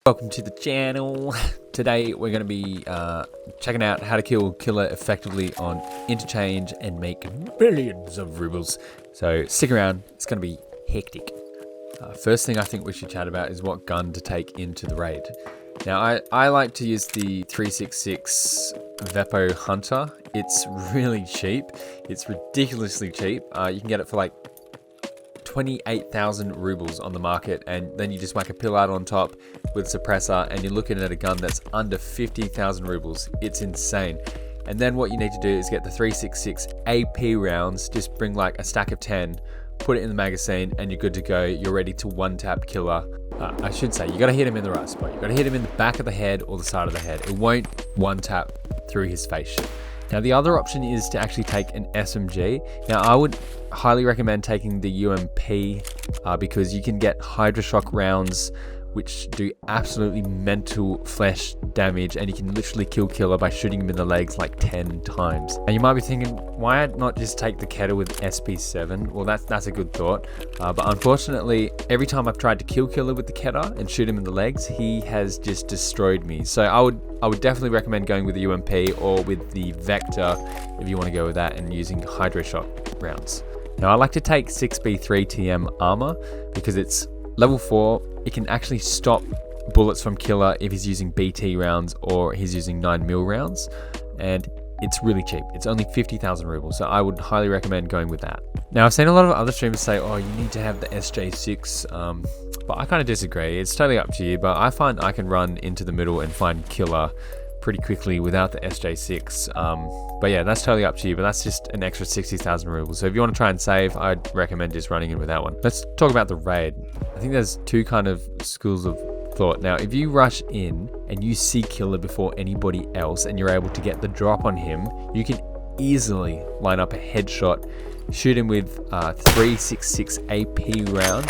Welcome to the channel. Today we're going to be checking out how to kill Killa effectively on Interchange and make millions of roubles. So stick around, it's going to be hectic. First thing I think we should chat about is what gun to take into the raid. Now I like to use the 366 Vepo Hunter. It's really cheap. It's ridiculously cheap. You can get it for like 28,000 roubles on the market, and then you just whack a pill out on top with suppressor and you're looking at a gun that's under 50,000 roubles. It's insane. And then what you need to do is get the 366 AP rounds. Just bring like a stack of 10, put it in the magazine, and you're good to go. You're ready to one-tap Killa. I should say, you got to hit him in the right spot. You got to hit him in the back of the head or the side of the head. It won't one-tap through his face. Now the other option is to actually take an SMG. Now I would highly recommend taking the UMP because you can get Hydroshock rounds which do absolutely mental flesh damage, and you can literally kill Killa by shooting him in the legs like 10 times. And you might be thinking, why not just take the Ketta with SP7? Well, that's a good thought, but unfortunately every time I've tried to kill Killa with the Ketta and shoot him in the legs, he has just destroyed me. So I would definitely recommend going with the UMP or with the Vector if you want to go with that, and using Hydroshock rounds. Now I like to take 6B3TM armor because it's level 4. It can actually stop bullets from Killa if he's using BT rounds or he's using 9mm rounds, and it's really cheap. It's only 50,000 rubles, so I would highly recommend going with that. Now I've seen a lot of other streamers say, oh, you need to have the SJ6, but I kind of disagree. It's totally up to you, but I find I can run into the middle and find Killa pretty quickly without the SJ6. But yeah, that's totally up to you, but that's just an extra 60,000 rubles. So if you want to try and save, I'd recommend just running in with that one. Let's talk about the raid. I think there's two kind of schools of thought. Now, if you rush in and you see Killa before anybody else and you're able to get the drop on him, you can easily line up a headshot, shoot him with 366 AP round,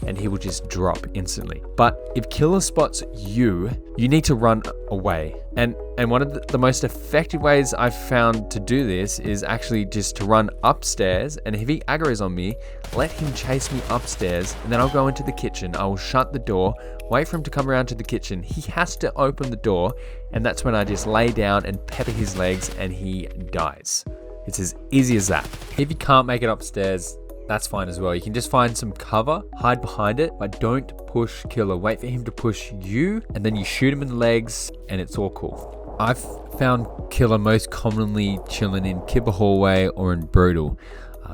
and he will just drop instantly. But if Killa spots you, you need to run away. And one of the most effective ways I've found to do this is actually just to run upstairs, and if he aggro's on me, let him chase me upstairs, and then I'll go into the kitchen. I will shut the door, wait for him to come around to the kitchen. He has to open the door, and that's when I just lay down and pepper his legs and he dies. It's as easy as that. If you can't make it upstairs, that's fine as well. You can just find some cover, hide behind it, but don't push Killa. Wait for him to push you, and then you shoot him in the legs, and it's all cool. I've found Killa most commonly chilling in Kibba Hallway or in Brutal.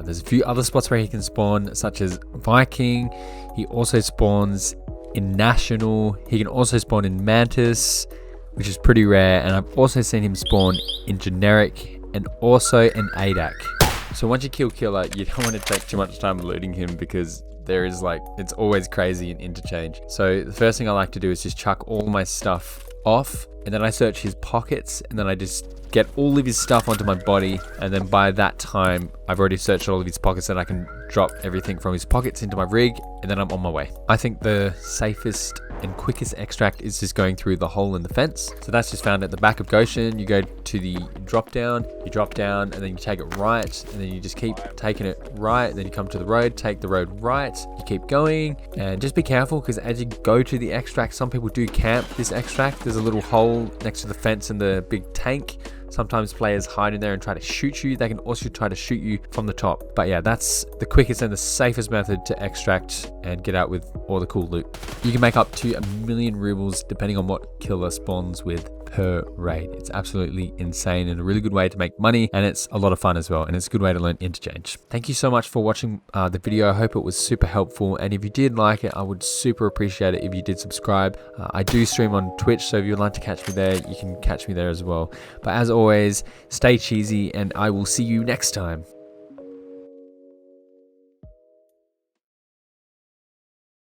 There's a few other spots where he can spawn, such as Viking. He also spawns in National. He can also spawn in Mantis, which is pretty rare, and I've also seen him spawn in Generic and also in ADAC. So once you kill Killa, you don't want to take too much time looting him because there is it's always crazy in Interchange. So the first thing I like to do is just chuck all my stuff off, and then I search his pockets, and then I just get all of his stuff onto my body, and then by that time I've already searched all of his pockets, and I can drop everything from his pockets into my rig, and then I'm on my way. I think the safest and quickest extract is just going through the hole in the fence. So that's just found at the back of Goshen. You go to the drop down, you drop down, and then you take it right, and then you just keep taking it right, then you come to the road, take the road right, you keep going, and just be careful because as you go to the extract, some people do camp this extract. There's a little hole next to the fence and the big tank. Sometimes players hide in there and try to shoot you. They can also try to shoot you from the top. But yeah, that's the quickest and the safest method to extract and get out with all the cool loot. You can make up to 1,000,000 rubles depending on what Killa spawns with per raid. It's absolutely insane and a really good way to make money, and it's a lot of fun as well, and it's a good way to learn Interchange. Thank you so much for watching the video. I hope it was super helpful, and if you did like it, I would super appreciate it if you did subscribe. I do stream on Twitch, so if you'd like to catch me there, you can catch me there as well. But as always, stay cheesy, and I will see you next time.